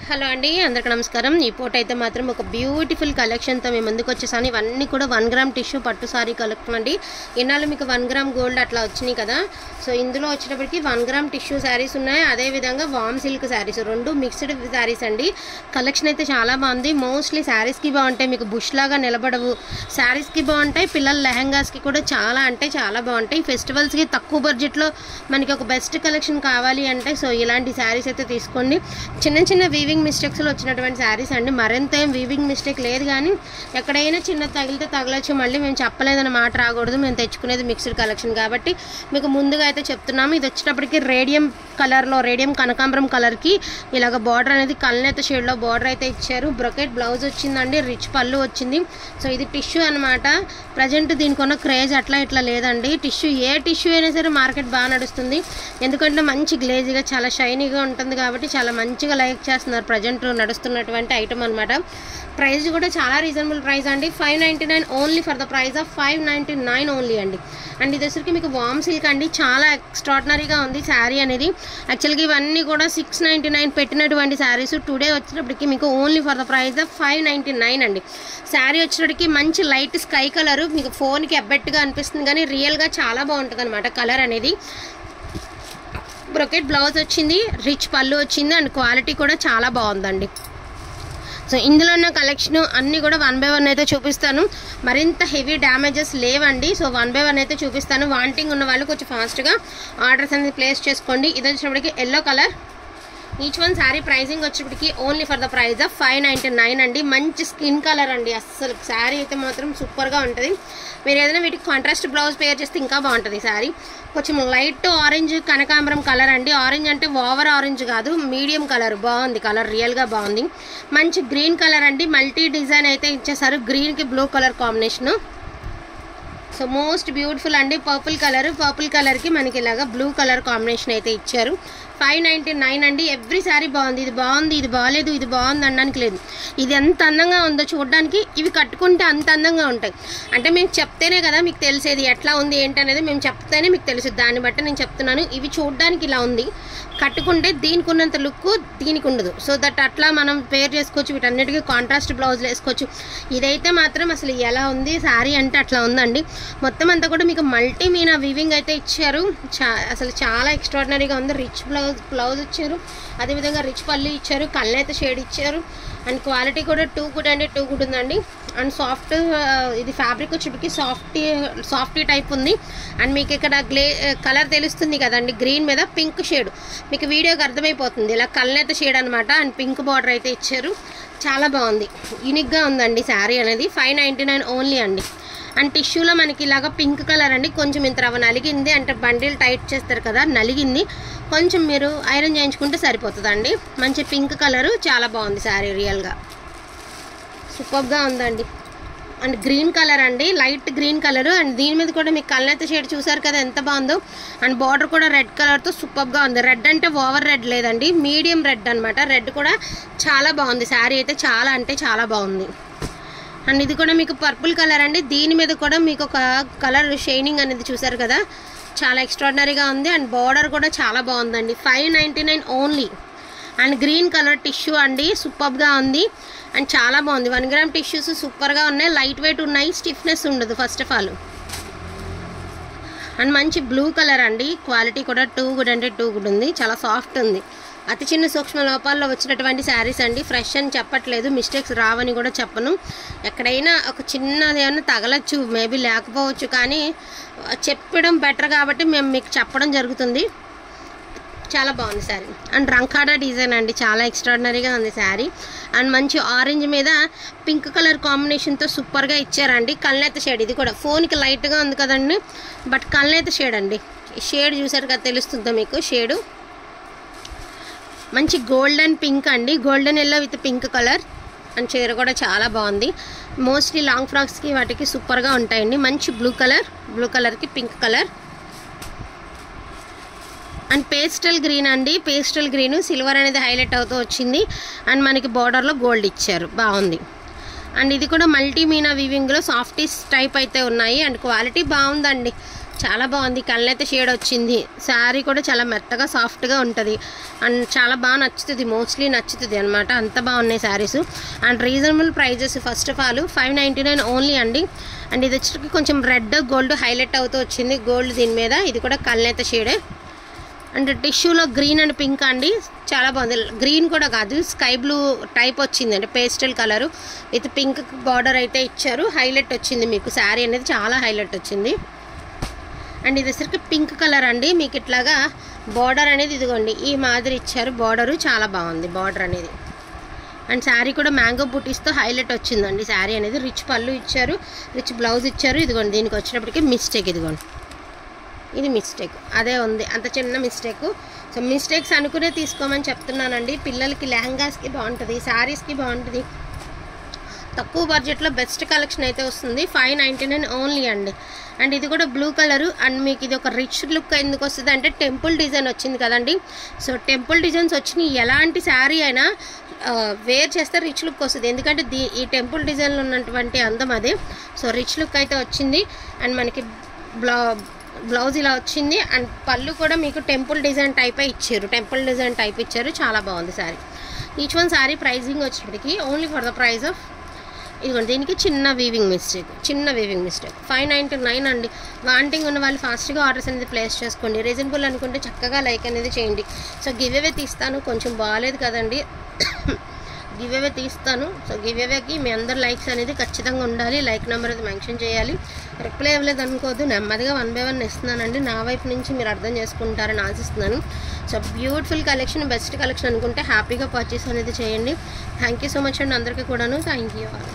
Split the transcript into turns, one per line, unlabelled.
Hello అండి, అందరికీ నమస్కారం. ఈ పూట అయితే మాత్రం ఒక బ్యూటిఫుల్ కలెక్షన్తో మేము ముందుకు వచ్చేసాను. ఇవన్నీ కూడా 1 గ్రామ్ టిష్యూ పట్టు సారీ కలెక్షన్ అండి. ఇన్నాళ్ళు మీకు 1 గ్రామ్ గోల్డ్ అట్లా వచ్చినాయి కదా. సో ఇందులో వచ్చేటప్పటికి 1 గ్రామ్ టిష్యూ శారీస్ ఉన్నాయి, అదేవిధంగా వామ్ సిల్క్ శారీస్, రెండు మిక్స్డ్ శారీస్ అండి. కలెక్షన్ అయితే చాలా బాగుంది. మోస్ట్లీ శారీస్కి బాగుంటాయి, మీకు బుష్ లాగా నిలబడవు. శారీస్కి బాగుంటాయి, పిల్లల లెహంగాస్కి కూడా చాలా అంటే చాలా బాగుంటాయి. ఫెస్టివల్స్కి తక్కువ బడ్జెట్లో మనకి ఒక బెస్ట్ కలెక్షన్ కావాలి అంటే సో ఇలాంటి శారీస్ అయితే తీసుకోండి. చిన్న చిన్న వీవింగ్ మిస్టేక్స్లో వచ్చినటువంటి శారీస్ అండి. మరింత ఏం వీవింగ్ మిస్టేక్ లేదు, కానీ ఎక్కడైనా చిన్న తగిలితే తగలచ్చు. మళ్ళీ మేము చెప్పలేదన్న మాట రాకూడదు. మేము తెచ్చుకునేది మిక్స్డ్ కలెక్షన్ కాబట్టి మీకు ముందుగా అయితే చెప్తున్నాము. ఇది వచ్చేటప్పటికి రేడియం కలర్లో, రేడియం కనకాంబరం కలర్కి ఇలాగ బార్డర్ అనేది కల్నేత షేడ్లో బార్డర్ అయితే ఇచ్చారు. బ్రొకెట్ బ్లౌజ్ వచ్చిందండి, రిచ్ పళ్ళు వచ్చింది. సో ఇది టిష్యూ అనమాట. ప్రజెంట్ దీనికి ఉన్న క్రేజ్ అట్లా ఇట్లా లేదండి. టిష్యూ ఏ టిష్యూ అయినా సరే మార్కెట్ బాగా నడుస్తుంది, ఎందుకంటే మంచి గ్లేజీగా చాలా షైనీగా ఉంటుంది కాబట్టి చాలా మంచిగా లైక్ చేస్తున్నారు. ప్రజెంట్ నడుస్తున్నటువంటి ఐటమ్ అనమాట. ప్రైస్ కూడా చాలా రీజనబుల్ ప్రైస్ అండి. 599 only for the price of 599 only అండి. అండ్ ఇది వచ్చరికి మీకు వామ్ సిల్క్ అండి. చాలా ఎక్స్ట్రాడినరీగా ఉంది శారీ అనేది. యాక్చువల్గా ఇవన్నీ కూడా 699 పెట్టినటువంటి శారీస్. టుడే వచ్చేటప్పటికి మీకు only for the price of 599 అండి. శారీ వచ్చేటప్పటికి మంచి లైట్ స్కై కలరు, మీకు ఫోన్కి ఎబ్బెట్టుగా అనిపిస్తుంది కానీ రియల్గా చాలా బాగుంటుంది అనమాట కలర్ అనేది. బ్రొకెట్ బ్లౌజ్ వచ్చింది, రిచ్ పళ్ళు వచ్చింది, అండ్ క్వాలిటీ కూడా చాలా బాగుందండి. సో ఇందులో ఉన్న కలెక్షన్ అన్నీ కూడా 1 by 1 అయితే చూపిస్తాను. మరింత హెవీ డ్యామేజెస్ లేవండి. సో 1 by 1 అయితే చూపిస్తాను. వాంటింగ్ ఉన్న వాళ్ళు కొంచెం ఫాస్ట్గా ఆర్డర్స్ అనేది ప్లేస్ చేసుకోండి. ఇది వచ్చేటప్పటికి yellow colour. Each one sari pricing వచ్చేప్పటికి only for the price of 599 అండి. మంచి స్కిన్ కలర్ అండి. అస్సలు శారీ అయితే మాత్రం సూపర్గా ఉంటుంది. మీరు ఏదైనా వీటికి కాంట్రాస్ట్ బ్లౌజ్ పేర్ చేస్తే ఇంకా బాగుంటుంది శారీ. కొంచెం లైట్ ఆరెంజ్ కనకాంబరం కలర్ అండి. ఆరెంజ్ అంటే ఓవర్ ఆరెంజ్ కాదు, మీడియం కలర్. బాగుంది కలర్, రియల్గా బాగుంది. మంచి గ్రీన్ కలర్ అండి. మల్టీ డిజైన్ అయితే ఇచ్చేసారు. గ్రీన్కి blue colour combination. So most beautiful అండి. పర్పుల్ కలర్కి మనకి ఇలాగా బ్లూ కలర్ కాంబినేషన్ అయితే ఇచ్చారు. 599 అండి. ఎవ్రీ శారీ బాగుంది. ఇది బాగుంది, ఇది బాగాలేదు, ఇది బాగుంది అనడానికి లేదు. ఇది ఎంత అందంగా ఉందో చూడడానికి, ఇవి కట్టుకుంటే అంత అందంగా ఉంటాయి. అంటే మేము చెప్తేనే కదా మీకు తెలిసేది ఎట్లా ఉంది ఏంటి అనేది. మేము చెప్తేనే మీకు తెలుసు, దాన్ని బట్టి నేను చెప్తున్నాను. ఇవి చూడడానికి ఇలా ఉంది, కట్టుకుంటే దీనికి ఉన్నంత లుక్ దీనికి ఉండదు. సో దట్ అట్లా మనం పేర్ చేసుకోవచ్చు. వీటన్నిటికీ కాంట్రాస్ట్ బ్లౌజ్లు వేసుకోవచ్చు. ఇదైతే మాత్రం అసలు ఎలా ఉంది శారీ అంటే అట్లా ఉందండి. మొత్తం అంతా కూడా మీకు మల్టీ మీనా వీవింగ్ అయితే ఇచ్చారు. అసలు చాలా ఎక్స్ట్రాడినరీగా ఉంది. రిచ్ బ్లౌజ్ ఇచ్చారు, అదేవిధంగా రిచ్ పళ్ళు ఇచ్చారు, కళ్ళైతే షేడ్ ఇచ్చారు. అండ్ క్వాలిటీ కూడా టూ గుడ్ అండి, టూ గుడ్ ఉందండి. అండ్ సాఫ్ట్, ఇది ఫ్యాబ్రిక్ వచ్చేటికి సాఫ్టీ టైప్ ఉంది. అండ్ మీకు ఇక్కడ కలర్ తెలుస్తుంది కదండి, గ్రీన్ మీద పింక్ షేడ్. మీకు వీడియోకి అర్థమైపోతుంది, ఇలా కళ్ళైతే షేడ్ అనమాట. అండ్ పింక్ బార్డర్ అయితే ఇచ్చారు. చాలా బాగుంది, యూనిక్గా ఉందండి శారీ అనేది. 599 ఓన్లీ అండి. అండ్ టిష్యూలో మనకి ఇలాగ పింక్ కలర్ అండి. కొంచెం ఇంత రవ్వ నలిగింది, అంటే బండిల్ టైట్ చేస్తారు కదా, నలిగింది. కొంచెం మీరు ఐరన్ చేయించుకుంటే సరిపోతుందండి. మంచి పింక్ కలరు, చాలా బాగుంది శారీ, రియల్గా సూపర్గా ఉందండి. అండ్ గ్రీన్ కలర్ అండి, లైట్ గ్రీన్ కలరు. అండ్ దీని మీద కూడా మీకు కళ్ళైతే షేడ్ చూసారు కదా ఎంత బాగుందో. అండ్ బార్డర్ కూడా రెడ్ కలర్తో సూపర్గా ఉంది. రెడ్ అంటే ఓవర్ రెడ్ లేదండి, మీడియం రెడ్ అనమాట. రెడ్ కూడా చాలా బాగుంది శారీ అయితే, చాలా అంటే చాలా బాగుంది. అండ్ ఇది కూడా మీకు పర్పుల్ కలర్ అండి. దీని మీద కూడా మీకు ఒక కలర్ షైనింగ్ అనేది చూసారు కదా, చాలా ఎక్స్ట్రాడినరీగా ఉంది. అండ్ బార్డర్ కూడా చాలా బాగుందండి. 599 only. And green colour tissue అండి, సూపర్గా ఉంది. అండ్ చాలా బాగుంది. 1 గ్రామ్ టిష్యూస్ సూపర్గా ఉన్నాయి, లైట్ వెయిట్ ఉన్నాయి, స్టిఫ్నెస్ ఉండదు ఫస్ట్ ఆఫ్ ఆల్. అండ్ మంచి బ్లూ కలర్ అండి. క్వాలిటీ కూడా టూ గుడ్ అంటే టూ గుడ్ ఉంది, చాలా సాఫ్ట్ ఉంది. అతి చిన్న సూక్ష్మ లోపాల్లో వచ్చినటువంటి శారీస్ అండి. ఫ్రెష్ అని చెప్పట్లేదు, మిస్టేక్స్ రావని కూడా చెప్పను. ఎక్కడైనా ఒక చిన్నది ఏమైనా తగలచ్చు, మేబీ లేకపోవచ్చు, కానీ చెప్పడం బెటర్ కాబట్టి మేము మీకు చెప్పడం జరుగుతుంది. చాలా బాగుంది శారీ. అండ్ రంకాడా డిజైన్ అండి, చాలా ఎక్స్ట్రాడినరీగా ఉంది శారీ. అండ్ మంచి ఆరెంజ్ మీద పింక్ కలర్ కాంబినేషన్తో సూపర్గా ఇచ్చారండి. కళ్ళైత షేడ్, ఇది కూడా ఫోన్కి లైట్గా ఉంది కదండి, బట్ కళ్ళైత షేడ్ అండి. షేడ్ చూసారు కదా, తెలుస్తుందా మీకు షేడు. మంచి గోల్డెన్ పింక్ అండి, golden yellow with pink colour. And చీర కూడా చాలా బాగుంది. మోస్ట్లీ లాంగ్ ఫ్రాక్స్కి వాటికి సూపర్గా ఉంటాయండి. మంచి బ్లూ కలర్కి pink colour. And pastel green అండి, పేస్టల్ గ్రీన్ సిల్వర్ అనేది హైలైట్ అవుతూ వచ్చింది. అండ్ మనకి బార్డర్లో గోల్డ్ ఇచ్చారు, బాగుంది. అండ్ ఇది కూడా మల్టీ మీనా వీవింగ్లో సాఫ్టీస్ టైప్ అయితే ఉన్నాయి. అండ్ క్వాలిటీ బాగుందండి. చాలా బాగుంది, కళ్ళైతే షేడ్ వచ్చింది. శారీ కూడా చాలా మెత్తగా సాఫ్ట్గా ఉంటుంది అండ్ చాలా బాగా నచ్చుతుంది, మోస్ట్లీ నచ్చుతుంది అనమాట. అంత బాగున్నాయి saris and reasonable prices. First of all 599 only అండి. అండ్ ఇది వచ్చేసరికి కొంచెం రెడ్ గోల్డ్ హైలైట్ అవుతూ వచ్చింది, గోల్డ్ దీని మీద. ఇది కూడా కళ్ళైతే షేడే అండ్ టిష్యూలో గ్రీన్ అండ్ పింక్ అండి, చాలా బాగుంది. గ్రీన్ కూడా కాదు, స్కై బ్లూ టైప్ వచ్చింది అంటే pastel colour with pink border అయితే ఇచ్చారు. హైలైట్ వచ్చింది మీకు, శారీ అనేది చాలా హైలైట్ వచ్చింది. అండ్ ఇది వచ్చరికి పింక్ కలర్ అండి, మీకు ఇట్లాగా బార్డర్ అనేది ఇదిగోండి ఈ మాదిరి ఇచ్చారు. బార్డరు చాలా బాగుంది బార్డర్ అనేది. అండ్ శారీ కూడా మ్యాంగో బూటీస్తో హైలైట్ వచ్చిందండి. శారీ అనేది రిచ్ పళ్ళు ఇచ్చారు, రిచ్ బ్లౌజ్ ఇచ్చారు. ఇదిగోండి దీనికి వచ్చినప్పటికీ మిస్టేక్, ఇదిగోండి ఇది మిస్టేక్, అదే ఉంది అంత చిన్న మిస్టేక్. సో మిస్టేక్స్ అనుకునే తీసుకోమని చెప్తున్నానండి. పిల్లలకి లెహంగాస్కి బాగుంటుంది, శారీస్కి బాగుంటుంది. తక్కువ బడ్జెట్లో బెస్ట్ కలెక్షన్ అయితే వస్తుంది. 599 ఓన్లీ అండి. అండ్ ఇది కూడా బ్లూ కలరు అండ్ మీకు ఇది ఒక రిచ్ లుక్ ఎందుకు వస్తుంది అంటే టెంపుల్ డిజైన్ వచ్చింది కదండి. సో టెంపుల్ డిజైన్స్ వచ్చినాయి, ఎలాంటి శారీ అయినా వేర్ చేస్తే రిచ్ లుక్ వస్తుంది. ఎందుకంటే ఈ టెంపుల్ డిజైన్లో ఉన్నటువంటి అందం అదే. సో రిచ్ లుక్ అయితే వచ్చింది. అండ్ మనకి బ్లౌజ్ ఇలా వచ్చింది అండ్ పళ్ళు కూడా మీకు టెంపుల్ డిజైన్ టైపే ఇచ్చారు, టెంపుల్ డిజైన్ టైప్ ఇచ్చారు. చాలా బాగుంది sari. Each one sari pricing వచ్చేటికి only for the price of ఇదిగోండి దీనికి చిన్న వీవింగ్ మిస్టేక్ 599 అండి. వాంటింగ్ ఉన్న వాళ్ళు ఫాస్ట్గా ఆర్డర్స్ అనేది ప్లేస్ చేసుకోండి. రీజనబుల్ అనుకుంటే చక్కగా లైక్ అనేది చేయండి. సో గివ్ అవే తీస్తాను, కొంచెం బాగాలేదు కదండి గివ్ అవే తీస్తాను. సో గివ్ అవేకి మీ అందరు లైక్స్ అనేది ఖచ్చితంగా ఉండాలి, లైక్ నెంబర్ అది మెన్షన్ చేయాలి. రిప్లై ఇవ్వలేదు అనుకోవద్దు, నెమ్మదిగా 1 by 1 ఇస్తున్నానండి. నా వైపు నుంచి మీరు అర్థం చేసుకుంటారని ఆశిస్తున్నాను. So beautiful collection, best collection అనుకుంటే హ్యాపీగా పర్చేస్ అనేది చేయండి. థ్యాంక్ యూ సో మచ్ అండి అందరికీ కూడాను. Thank you all.